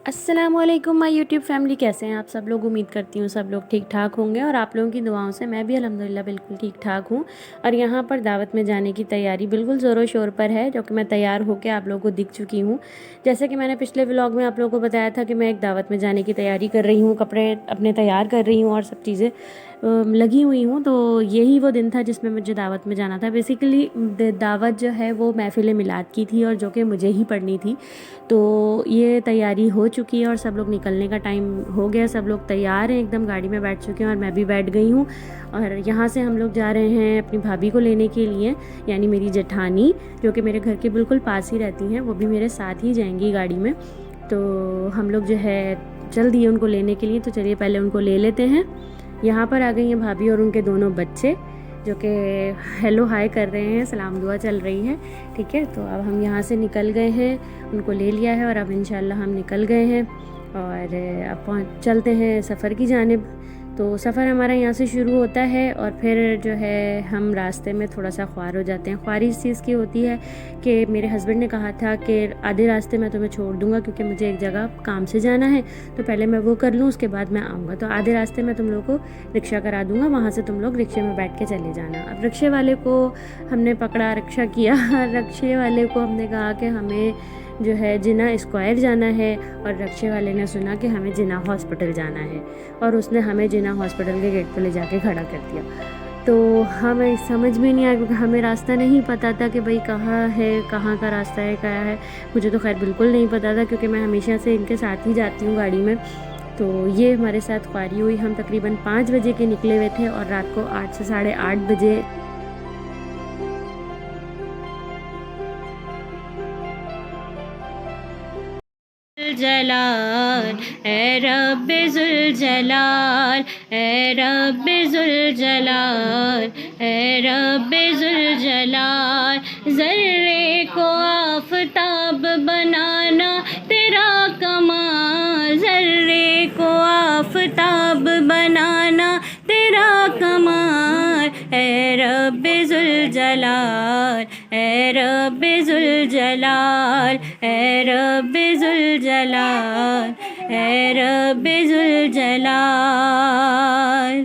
अस्सलामुअलैकुम my YouTube family, कैसे हैं आप सब लोग। उम्मीद करती हूँ सब लोग ठीक ठाक होंगे और आप लोगों की दुआओं से मैं भी अल्हम्दुलिल्लाह बिल्कुल ठीक ठाक हूँ। और यहाँ पर दावत में जाने की तैयारी बिल्कुल ज़ोरों शोर पर है, जो कि मैं तैयार होकर आप लोगों को दिख चुकी हूँ। जैसे कि मैंने पिछले व्लॉग में आप लोगों को बताया था कि मैं एक दावत में जाने की तैयारी कर रही हूँ, कपड़े अपने तैयार कर रही हूँ और सब चीज़ें लगी हुई हूँ। तो यही वो दिन था जिसमें मुझे दावत में जाना था। बेसिकली दावत जो है वो महफ़िल मिलाद की थी और जो कि मुझे ही पढ़नी थी। तो ये तैयारी हो चुकी है और सब लोग निकलने का टाइम हो गया। सब लोग तैयार हैं, एकदम गाड़ी में बैठ चुके हैं और मैं भी बैठ गई हूँ। और यहाँ से हम लोग जा रहे हैं अपनी भाभी को लेने के लिए, यानी मेरी जेठानी, जो कि मेरे घर के बिल्कुल पास ही रहती हैं। वो भी मेरे साथ ही जाएंगी गाड़ी में। तो हम लोग जो है चल दिए उनको लेने के लिए। तो चलिए पहले उनको ले लेते हैं। यहाँ पर आ गई हैं भाभी और उनके दोनों बच्चे, जो कि हेलो हाय कर रहे हैं, सलाम दुआ चल रही है। ठीक है, तो अब हम यहाँ से निकल गए हैं, उनको ले लिया है और अब इंशाल्लाह हम निकल गए हैं और अब चलते हैं सफ़र की जानिब। तो सफ़र हमारा यहाँ से शुरू होता है और फिर जो है हम रास्ते में थोड़ा सा ख्वार हो जाते हैं। ख्वारी इस चीज़ की होती है कि मेरे हस्बैंड ने कहा था कि आधे रास्ते में तुम्हें छोड़ दूँगा क्योंकि मुझे एक जगह काम से जाना है, तो पहले मैं वो कर लूँ, उसके बाद मैं आऊँगा। तो आधे रास्ते में तुम लोग को रिक्शा करा दूँगा, वहाँ से तुम लोग रिक्शे में बैठ के चले जाना। अब रिक्शे वाले को हमने पकड़ा, रिक्शा किया। रिक्शे वाले को हमने कहा कि हमें जो है जिना स्क्वायर जाना है और रिक्शे वाले ने सुना कि हमें जिना हॉस्पिटल जाना है और उसने हमें जिना हॉस्पिटल के गेट पर ले जाके खड़ा कर दिया। तो हमें समझ में नहीं आया क्योंकि हमें रास्ता नहीं पता था कि भाई कहाँ है, कहाँ का रास्ता है, क्या है। मुझे तो खैर बिल्कुल नहीं पता था क्योंकि मैं हमेशा से इनके साथ ही जाती हूँ गाड़ी में। तो ये हमारे साथ ख्वारी हुई। हम तकरीबन 5 बजे के निकले हुए थे और रात को 8 से 8:30 बजे जलाल ए रब्बे जुल जलाल, ए रब्बे जुल जलाल, ए रब्बे जुल जलाल। ज़र्रे को आफताब बनाना तेरा कमाल, ज़र्रे को आफताब बनाना तेरा कमाल। ए रब्बे जुल जलाल, ए रब्बे जुल जलाल, ए रब्बे जुल जलाल, ए रब्बे जुल जलाल।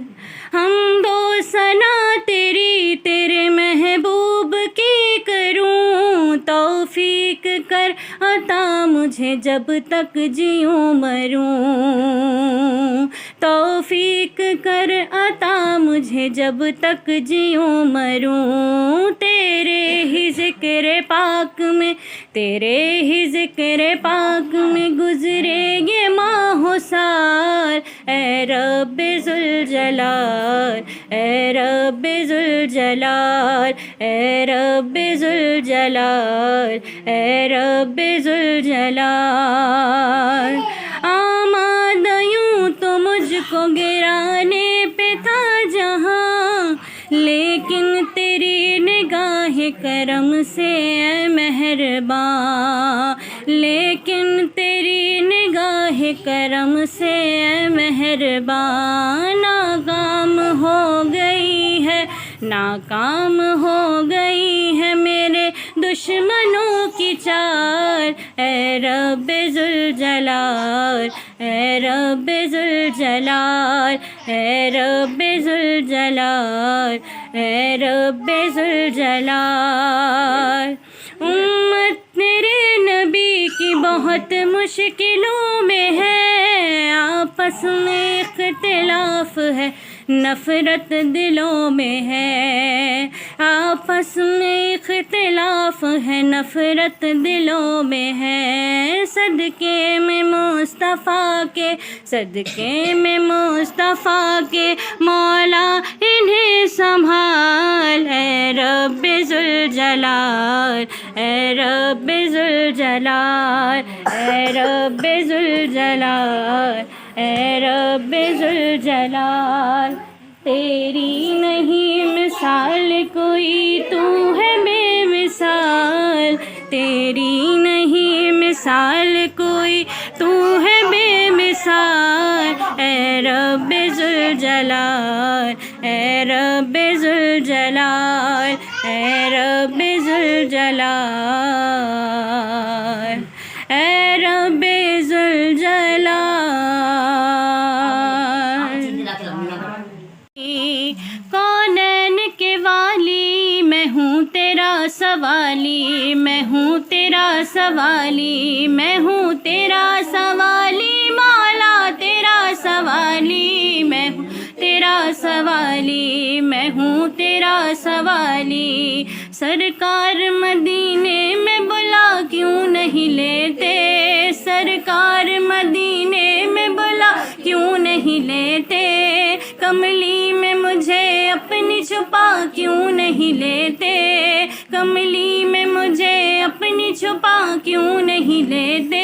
हम दो सना तेरी तेरे महबूब की करूं, तौफीक कर अता मुझे जब तक जियूं मरूं, तौफीक कर अता मुझे जब तक जियूं मरूं। तेरे ही ज़िक्र पाक में, तेरे ही ज़िक्र पाक में गुज़रेंगे माहो साल। ए रब्बे जुल जलाल, ए रब्बे जुल जलाल, ए रब्बे जुल जलाल, ए रब्बे जुल जलाल। आमाद यूं तो मुझको गिराने पे था जहाँ, लेकिन तेरी निगाह करम से ऐ मेहरबान, लेकिन तेरी निगाह करम से ऐ मेहरबान। नाकाम हो गई है, नाकाम हो गई है मेरे दुश्मनों की चाल। ए रब्बे जुल जलाल, ए रब्बे जुल जलाल, ए रब्बे जुल जलाल, ए रब्बे जुल जलाल। उम्मत तेरे नबी की बहुत मुश्किलों में है, आपस में इख्तिलाफ है, नफ़रत दिलों में है, आपस में इख्तिलाफ है, नफ़रत दिलों में है। सदके में मुस्तफ़ा के, सदके में मुस्तफ़ा के मौला इन्हें संभाल। ए रब्बे जुल जलाल, ए रब्बे जुल जलाल, ए रब्बे जुल जलाल, ए रब्बे जुल जलाल। तेरी नहीं मिसाल कोई, तू है बेमिसाल, तेरी नहीं मिसाल कोई, तू है बेमिसाल। ए रब्बे जुल जलाल, ए रब्बे जुल जलाल, ए रब्बे जुल जलाल, ए रब्बे जुल जलाल। सवाली, मैं हूँ तेरा सवाली मौला तेरा सवाली, मैं हूँ तेरा सवाली, मैं हूँ तेरा सवाली। सरकार मदीने में बुला क्यों नहीं लेते, सरकार मदीने में बुला क्यों नहीं लेते, कमली में मुझे अपनी छुपा क्यों नहीं लेते, कमली में मुझे अपनी छुपा क्यों नहीं लेते।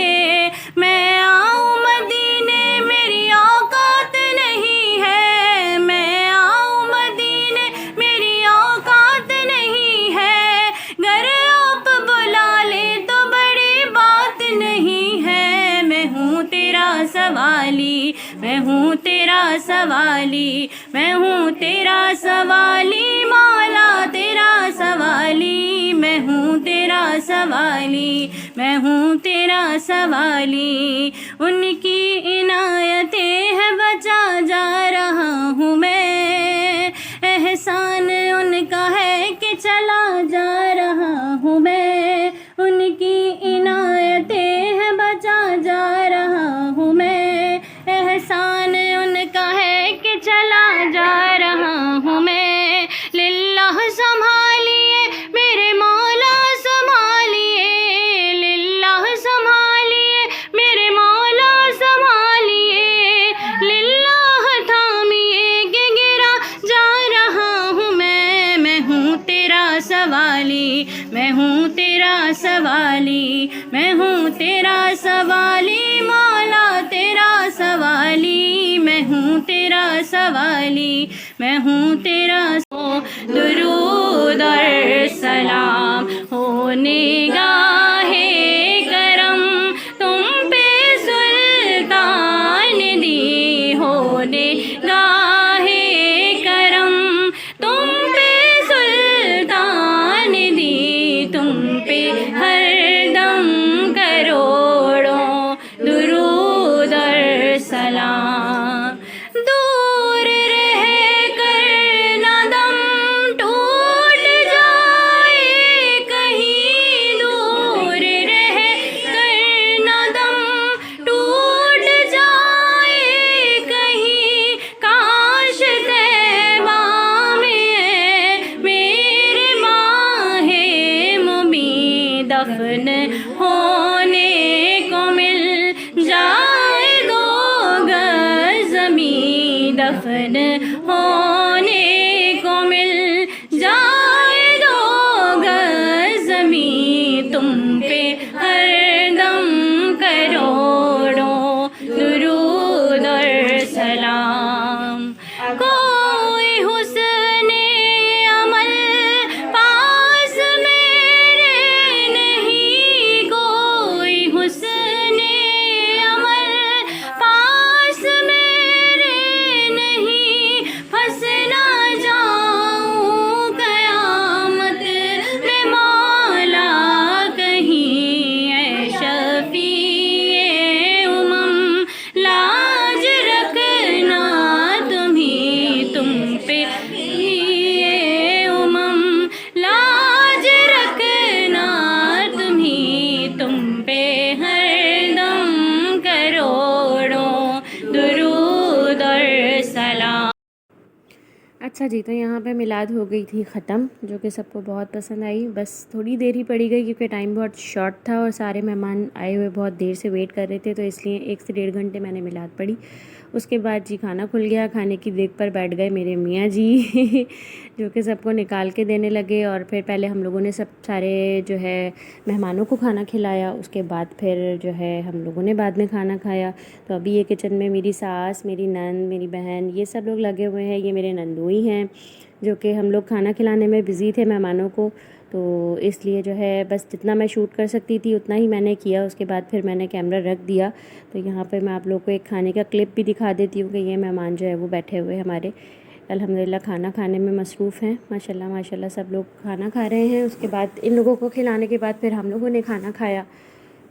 मैं आऊँ मदीने मेरी औकात नहीं है, मैं आऊँ मदीने मेरी औकात नहीं है, घर आप बुला ले तो बड़ी बात नहीं है। मैं हूँ तेरा सवाली, मैं हूँ तेरा सवाली, मैं हूँ तेरा सवाली मौला तेरा सवाली, मैं हूँ तेरा सवाली, मैं हूँ तेरा सवाली। उनकी इनायतें है बचा जा रहा हूँ मैं, एहसान उनका है कि चला जा रहा हूँ मैं, उनकी इनायतें है बचा जा रहा हूँ मैं, एहसान उनका है कि चला जा रहा हूँ मैं। लिल्लाह संभालिए मेरे मौला संभालिए, लिल्लाह संभालिए मेरे मौला संभालिए, लिल्लाह थामिए कि गिरा जा रहा हूँ मैं हूँ तेरा सवाली, मैं हूँ तेरा सवाली, मैं हूँ तेरा सवाली मौला तेरा सवाली, मैं हूँ तेरा सवाली, मैं हूँ तेरा। दुरूद और सलाम हो निगाहे करम तुम पे सुल्तान दी, हो निगाहे करम तुम पे सुल्तान दी, तुम पे हरदम करोड़ों दुरूद और सलाम। दूर रह कर ना दम टूट जाए कहीं, दूर रह कर ना दम टूट जाए कहीं, काश तैबा में मेरे माहे मुबीन दफन होने को मिल जाए, दो गज ज़मीं दफन होने को मिल जाए, दो गज ज़मीं तुम पे हरदम करोड़ों दुरूद और सलाम। कोई हुस्ने अमल पास मेरे नहीं, कोई हुस्ने अमल पास मेरे नहीं, फंस ना जाऊं कयामत में मौला कहीं, ऐ शफीए उमम लाज रखना तुम्ही, तुम पे ये उमम लाज रखना तुम्ही, तुम पे हरदम करोड़ों दुरूद और सलाम। अच्छा जी, तो यहाँ पे मिलाद हो गई थी ख़त्म, जो कि सबको बहुत पसंद आई। बस थोड़ी देर ही पड़ी गई क्योंकि टाइम बहुत शॉर्ट था और सारे मेहमान आए हुए बहुत देर से वेट कर रहे थे, तो इसलिए 1 से 1.5 घंटे मैंने मिलाद पढ़ी। उसके बाद जी खाना खुल गया, खाने की देख पर बैठ गए मेरे मियाँ जी जो कि सबको निकाल के देने लगे। और फिर पहले हम लोगों ने सब सारे जो है मेहमानों को खाना खिलाया, उसके बाद फिर जो है हम लोगों ने बाद में खाना खाया। तो अभी ये किचन में मेरी सास, मेरी नंद, मेरी बहन, ये सब लोग लगे हुए हैं। ये मेरे नंदोई हैं जो कि हम लोग खाना खिलाने में बिज़ी थे मेहमानों को, तो इसलिए जो है बस जितना मैं शूट कर सकती थी उतना ही मैंने किया। उसके बाद फिर मैंने कैमरा रख दिया। तो यहाँ पे मैं आप लोग को एक खाने का क्लिप भी दिखा देती हूँ कि ये मेहमान जो है वो बैठे हुए हमारे अल्हम्दुलिल्लाह खाना खाने में मसरूफ़ हैं। माशाल्लाह माशाल्लाह सब लोग खाना खा रहे हैं। उसके बाद इन लोगों को खिलाने के बाद फिर हम लोगों ने खाना खाया।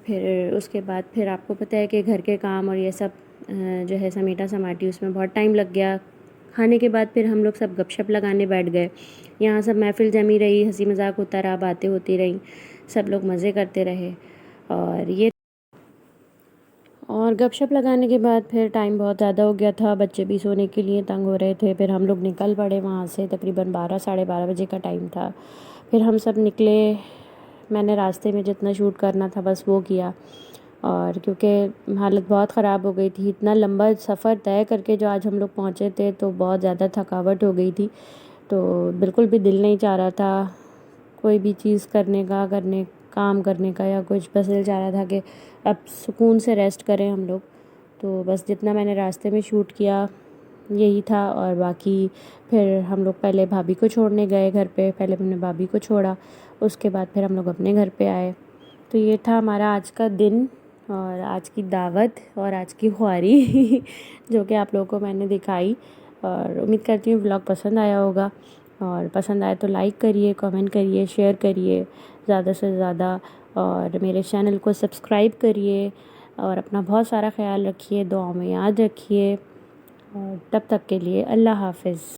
फिर उसके बाद फिर आपको पता है कि घर के काम और ये सब जो है समेटा समाटी, उसमें बहुत टाइम लग गया। खाने के बाद फिर हम लोग सब गपशप लगाने बैठ गए। यहाँ सब महफ़िल जमी रही, हंसी मज़ाक होता रहा, बातें होती रहीं, सब लोग मज़े करते रहे। और ये और गपशप लगाने के बाद फिर टाइम बहुत ज़्यादा हो गया था, बच्चे भी सोने के लिए तंग हो रहे थे। फिर हम लोग निकल पड़े वहाँ से, तकरीबन 12 साढ़े 12 बजे का टाइम था। फिर हम सब निकले, मैंने रास्ते में जितना शूट करना था बस वो किया। और क्योंकि हालत बहुत ख़राब हो गई थी, इतना लंबा सफ़र तय करके जो आज हम लोग पहुँचे थे तो बहुत ज़्यादा थकावट हो गई थी, तो बिल्कुल भी दिल नहीं चाह रहा था कोई भी चीज़ काम करने का या कुछ। बस दिल चाह रहा था कि अब सुकून से रेस्ट करें हम लोग। तो बस जितना मैंने रास्ते में शूट किया यही था। और बाकी फिर हम लोग पहले भाभी को छोड़ने गए घर पे, पहले हमने भाभी को छोड़ा, उसके बाद फिर हम लोग अपने घर पे आए। तो ये था हमारा आज का दिन और आज की दावत और आज की ख्वारी जो कि आप लोगों को मैंने दिखाई। और उम्मीद करती हूँ व्लॉग पसंद आया होगा, और पसंद आए तो लाइक करिए, कमेंट करिए, शेयर करिए ज़्यादा से ज़्यादा, और मेरे चैनल को सब्सक्राइब करिए। और अपना बहुत सारा ख्याल रखिए, दुआओं में याद रखिए। और तब तक के लिए अल्लाह हाफ़िज़।